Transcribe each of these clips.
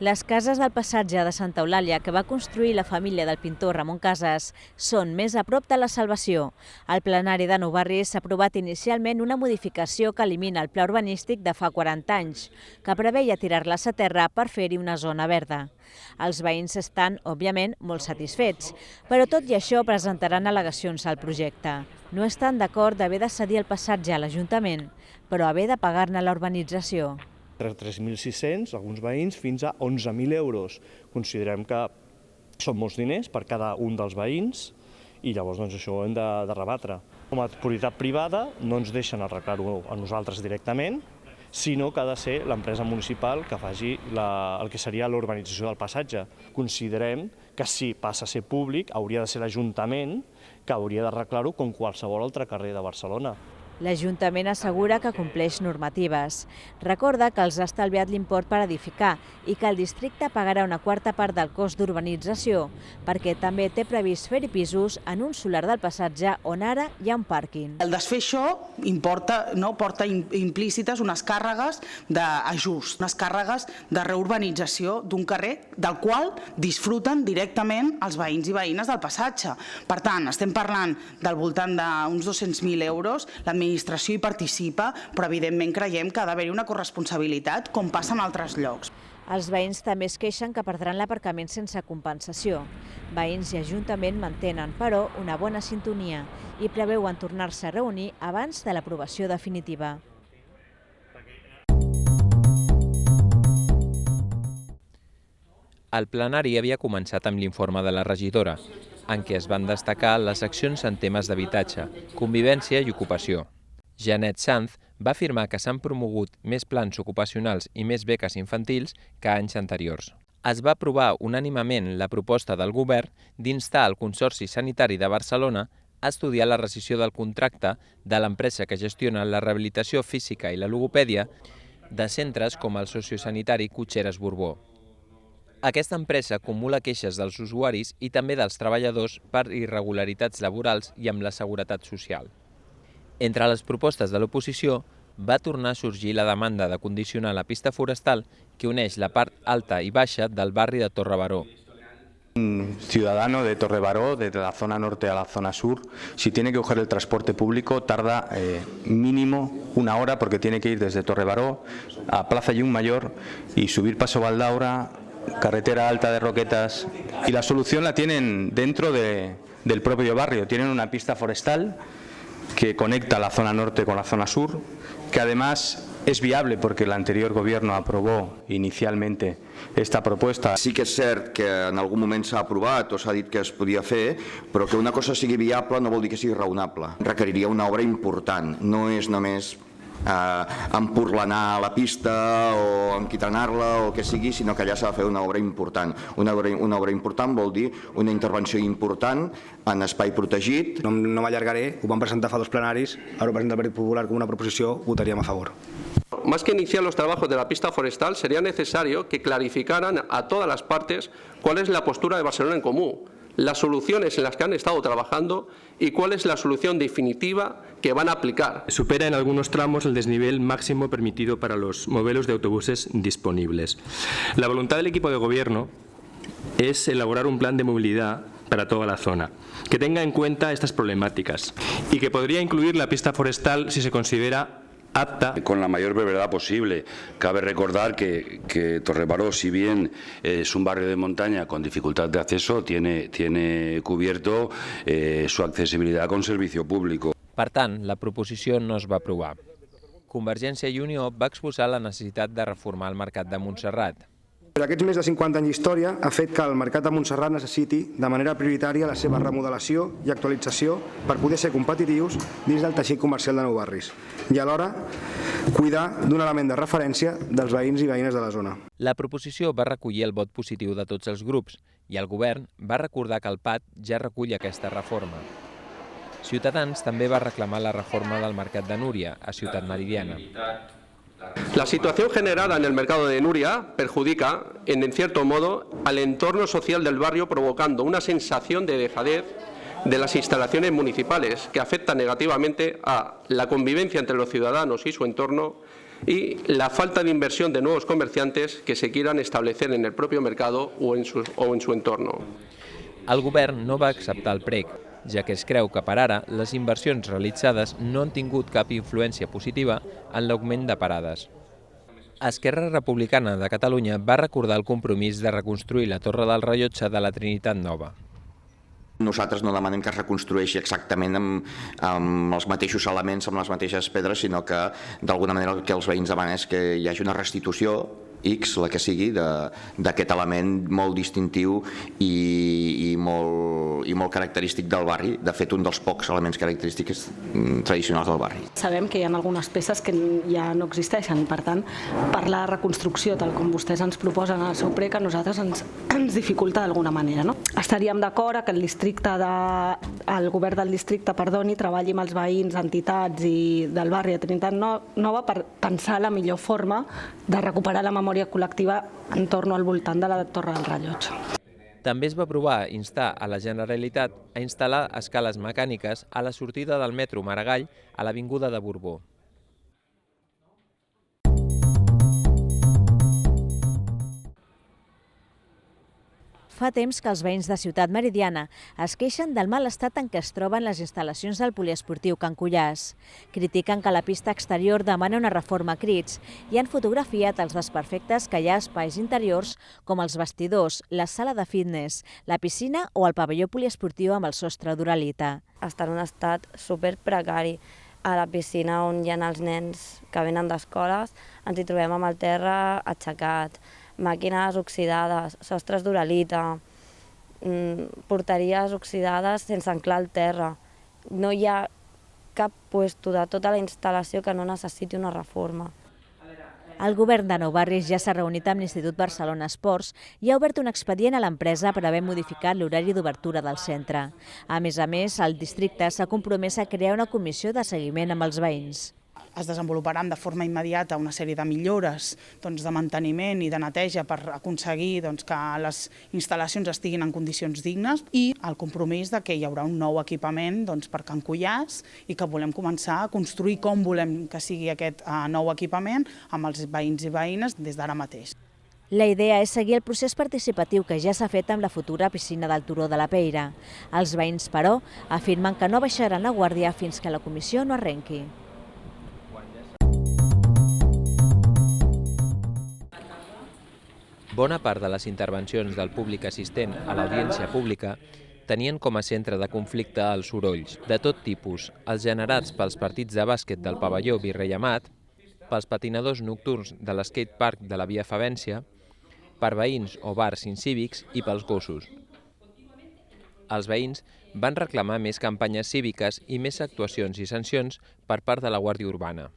Les cases del passatge de Santa Eulàlia que va construir la família del pintor Ramon Casas són més a prop de la salvació. Al plenari de Nou Barris s'ha aprovat inicialment una modificació que elimina el pla urbanístic de fa 40 anys, que preveia tirar-les a terra per fer-hi una zona verda. Els veïns estan, òbviament, molt satisfets, però tot i això presentaran al·legacions al projecte. No estan d'acord d'haver de cedir el passatge a l'Ajuntament, però haver de pagar-ne la urbanització. 3.600, alguns veïns, fins a 11.000 euros. Considerem que són molts diners per cada un dels veïns i llavors això ho hem de rebatre. Com a propietat privada no ens deixen arreglar-ho a nosaltres directament, sinó que ha de ser l'empresa municipal que faci el que seria l'urbanització del passatge. Considerem que si passa a ser públic hauria de ser l'Ajuntament que hauria d'arreglar-ho com qualsevol altre carrer de Barcelona. L'Ajuntament assegura que compleix normatives. Recorda que els ha estalviat l'import per edificar i que el districte pagarà una quarta part del cost d'urbanització, perquè també té previst fer-hi pisos en un solar del passatge on ara hi ha un pàrquing. El desfer això porta implícites unes càrregues d'ajust, unes càrregues de reurbanització d'un carrer del qual disfruten directament els veïns i veïnes del passatge. Per tant, estem parlant del voltant d'uns 200.000 euros. L'administració hi participa, però evidentment creiem que ha d'haver-hi una corresponsabilitat, com passa en altres llocs. Els veïns també es queixen que perdran l'aparcament sense compensació. Veïns i Ajuntament mantenen, però, una bona sintonia i preveuen tornar-se a reunir abans de l'aprovació definitiva. El plenari havia començat amb l'informe de la regidora, en què es van destacar les accions en temes d'habitatge, convivència i ocupació. Janet Sanz va afirmar que s'han promogut més plans ocupacionals i més beques infantils que anys anteriors. Es va aprovar unànimement la proposta del govern d'instar el Consorci Sanitari de Barcelona a estudiar la rescissió del contracte de l'empresa que gestiona la rehabilitació física i la logopèdia de centres com el sociosanitari Cotxeres Borbó. Aquesta empresa acumula queixes dels usuaris i també dels treballadors per irregularitats laborals i amb la seguretat social. Entre les propostes de l'oposició va tornar a sorgir la demanda de condicionar la pista forestal que uneix la part alta i baixa del barri de Torre Baró. Un ciudadano de Torre Baró, desde la zona norte a la zona sur, si tiene que coger el transporte público tarda mínimo una hora porque tiene que ir desde Torre Baró a Plaza Llummayor y subir Paso Valdaura, carretera alta de Roquetas, y la solución la tienen dentro del propio barrio. Tienen una pista forestal que conecta la zona norte con la zona sur, que además es viable porque el anterior gobierno aprobó inicialmente esta propuesta. Sí que és cert que en algun moment s'ha aprovat o s'ha dit que es podia fer, però que una cosa sigui viable no vol dir que sigui raonable. Requeriria una obra important, no és només empurlanar la pista o enquitanar-la o el que sigui, sinó que allà s'ha de fer una obra important. Una obra important vol dir una intervenció important en espai protegit. No m'allargaré, ho vam presentar fa 2 plenaris, ara ho presenta el Partit Popular com una proposició, votaríem a favor. Más que iniciar los trabajos de la pista forestal, sería necesario que clarificaran a todas las partes cuál es la postura de Barcelona en Comú, las soluciones en las que han estado trabajando y cuál es la solución definitiva que van a aplicar. Supera en algunos tramos el desnivel máximo permitido para los modelos de autobuses disponibles. La voluntad del equipo de gobierno es elaborar un plan de movilidad para toda la zona, que tenga en cuenta estas problemáticas y que podría incluir la pista forestal si se considera apta. Con la mayor brevedad posible. Cabe recordar que Torre Baró, si bien es un barrio de montaña con dificultad de acceso, tiene cubierto su accesibilidad con servicio público. Per tant, la proposició no es va aprovar. Convergència i Unió va exposar la necessitat de reformar el mercat de Montserrat. Però aquests més de 50 anys d'història ha fet que el mercat de Montserrat necessiti de manera prioritària la seva remodelació i actualització per poder ser competitius dins del teixit comercial de Nou Barris i alhora cuidar d'un element de referència dels veïns i veïnes de la zona. La proposició va recollir el vot positiu de tots els grups i el govern va recordar que el PAT ja recull aquesta reforma. Ciutadans també va reclamar la reforma del mercat de Núria, a Ciutat Meridiana. La situación generada en el mercado de Núria perjudica, en cierto modo, al entorno social del barrio, provocando una sensación de dejadez de las instalaciones municipales que afecta negativamente a la convivencia entre los ciudadanos y su entorno y la falta de inversión de nuevos comerciantes que se quieran establecer en el propio mercado o en su entorno. El govern no va acceptar el prec, ja que es creu que per ara les inversions realitzades no han tingut cap influència positiva en l'augment de parades. Esquerra Republicana de Catalunya va recordar el compromís de reconstruir la Torre del Rellotge de la Trinitat Nova. Nosaltres no demanem que es reconstrueixi exactament amb els mateixos elements, amb les mateixes pedres, sinó que d'alguna manera el que els veïns demanen és que hi hagi una restitució X, la que sigui, d'aquest element molt distintiu i molt característic del barri. De fet, un dels pocs elements característics tradicionals del barri. Sabem que hi ha algunes peces que ja no existeixen i, per tant, parlar de reconstrucció, tal com vostès ens proposen al seu prec, a nosaltres ens dificulta d'alguna manera. Estaríem d'acord que el govern del districte treballi amb els veïns, entitats i del barri de Trinitat Nova per pensar la millor forma de recuperar la memòria col·lectiva en torn al voltant de la Torre del Rellotge. També es va aprovar instar a la Generalitat a instal·lar escales mecàniques a la sortida del metro Maragall a l'Avinguda de Borbó. Fa temps que els veïns de Ciutat Meridiana es queixen del mal estat en què es troben les instal·lacions del poliesportiu Can Cullàs. Critiquen que la pista exterior demana una reforma a crits i han fotografiat els desperfectes que hi ha a espais interiors com els vestidors, la sala de fitness, la piscina o el pavelló poliesportiu amb el sostre d'uralita. Està en un estat super precari. A la piscina on hi ha els nens que venen d'escoles ens hi trobem amb el terra aixecat, màquines oxidades, sostres d'uralita, porteries oxidades sense anclar al terra. No hi ha cap puesto de tota la instal·lació que no necessiti una reforma. El govern de Nou Barris ja s'ha reunit amb l'Institut Barcelona Esports i ha obert un expedient a l'empresa per haver modificat l'horari d'obertura del centre. A més, el districte s'ha compromès a crear una comissió de seguiment amb els veïns. Es desenvoluparan de forma immediata una sèrie de millores de manteniment i de neteja per aconseguir que les instal·lacions estiguin en condicions dignes i el compromís que hi haurà un nou equipament per Can Cullàs i que volem començar a construir com volem que sigui aquest nou equipament amb els veïns i veïnes des d'ara mateix. La idea és seguir el procés participatiu que ja s'ha fet amb la futura piscina del Turó de la Peira. Els veïns, però, afirmen que no baixaran la guàrdia fins que la comissió no arrenqui. Bona part de les intervencions del públic assistent a l'audiència pública tenien com a centre de conflicte els sorolls, de tot tipus, els generats pels partits de bàsquet del pavelló Virrei Amat, pels patinadors nocturns de l'skatepark de la Via Favència, per veïns o bars incívics i pels gossos. Els veïns van reclamar més campanyes cíviques i més actuacions i sancions per part de la Guàrdia Urbana.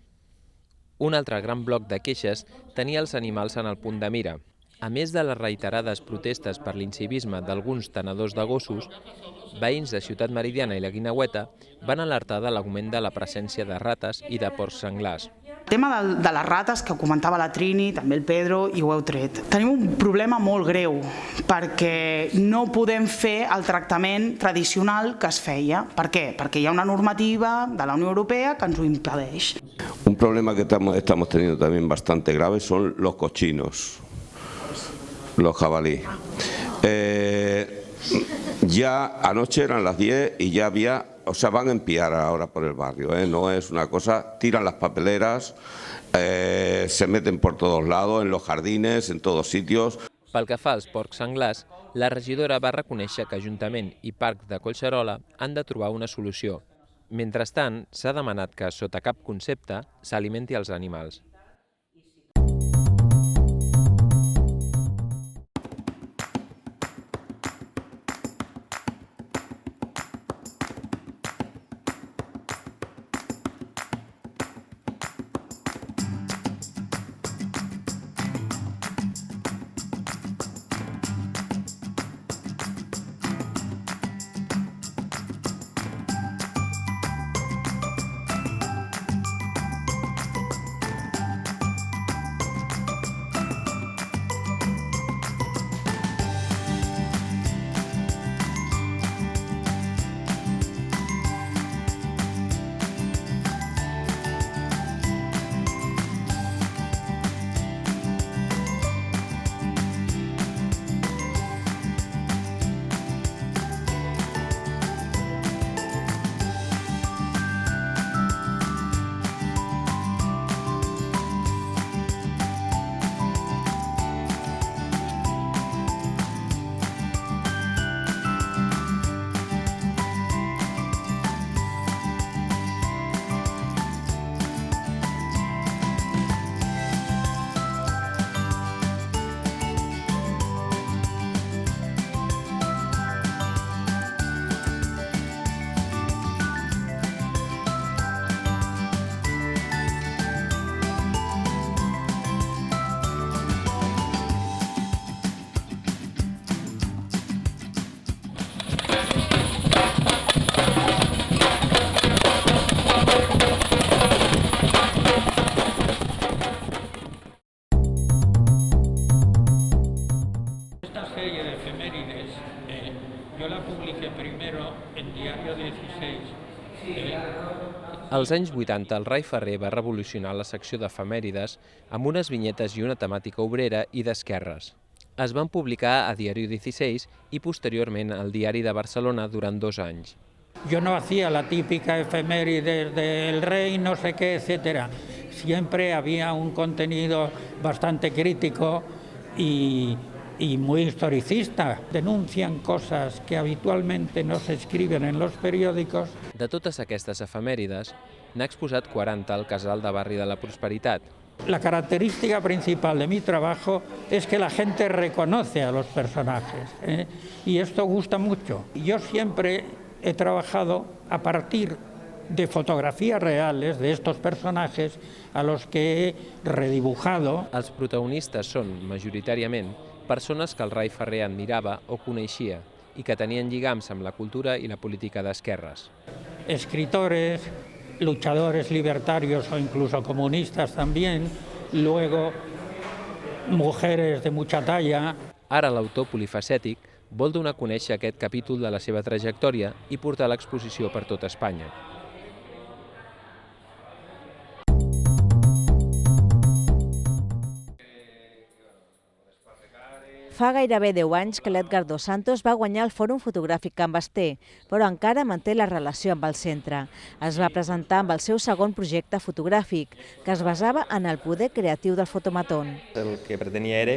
Un altre gran bloc de queixes tenia els animals en el punt de mira. A més de les reiterades protestes per l'incivisme d'alguns tenedors de gossos, veïns de Ciutat Meridiana i la Guineueta van alertar de l'augment de la presència de rates i de porcs senglars. El tema de les rates, que comentava la Trini, també el Pedro, i ho heu tret. Tenim un problema molt greu, perquè no podem fer el tractament tradicional que es feia. Per què? Perquè hi ha una normativa de la Unió Europea que ens ho impedeix. Un problema que estamos teniendo también bastante grave son los cochinos, los jabalí. Ya anoche eran las 10 y ya había, van a empiar ahora por el barrio, no es una cosa, tiran las papeleras, se meten por todos lados, en los jardines, en todos sitios. Pel que fa als porcs senglars, la regidora va reconèixer que Ajuntament i Parc de Collserola han de trobar una solució. Mentrestant, s'ha demanat que, sota cap concepte, s'alimenti els animals. primero en Diario 16. Als anys 80, el Rai Ferrer va revolucionar la secció d'efemèrides amb unes vinyetes i una temàtica obrera i d'esquerres. Es van publicar a Diario 16 i posteriorment al Diari de Barcelona durant 2 anys. Yo no hacía la típica efeméride del rey, no sé qué, etcétera. Siempre había un contenido bastante crítico y muy historicista. Denuncian cosas que habitualmente no se escriben en los periódicos. De totes aquestes efemèrides, n'ha exposat 40 al Casal de Barri de la Prosperitat. La característica principal de mi trabajo es que la gente reconoce a los personajes, y esto gusta mucho. Yo siempre he trabajado a partir de fotografías reales de estos personajes a los que he redibujado. Els protagonistes són, majoritàriament, persones que el Rai Ferrer admirava o coneixia i que tenien lligams amb la cultura i la política d'esquerres. Escritores, luchadores libertarios o incluso comunistas también, luego mujeres de mucha talla. Ara l'autor polifacètic vol donar a conèixer aquest capítol de la seva trajectòria i portar l'exposició per tot Espanya. Fa gairebé 10 anys que l'Edgar Dos Santos va guanyar el Fòrum Fotogràfic Can Basté, però encara manté la relació amb el centre. Es va presentar amb el seu segon projecte fotogràfic, que es basava en el poder creatiu del fotomatón. El que pretenia era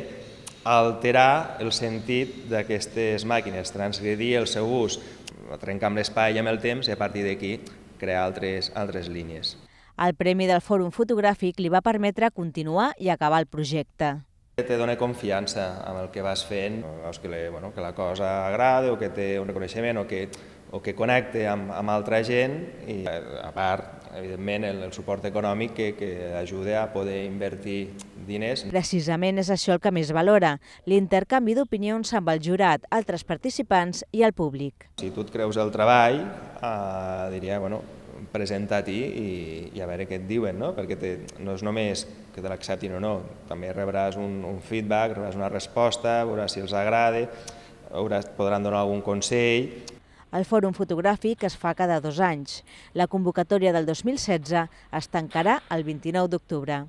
alterar el sentit d'aquestes màquines, transgredir el seu ús, trencar amb l'espai i amb el temps i a partir d'aquí crear altres línies. El Premi del Fòrum Fotogràfic li va permetre continuar i acabar el projecte. Te dona confiança amb el que vas fent, veus que la cosa agrada o que té un reconeixement o que connecta amb altra gent i a part, evidentment, el suport econòmic que ajuda a poder invertir diners. Precisament és això el que més valora, l'intercanvi d'opinions amb el jurat, altres participants i el públic. Si tu et creus el treball, diria, presenta-t'hi i a veure què et diuen, perquè no és només que te l'acceptin o no, també rebràs un feedback, rebràs una resposta, veuràs si els agrada, podran donar algun consell. El Fòrum Fotogràfic es fa cada 2 anys. La convocatòria del 2016 es tancarà el 29 d'octubre.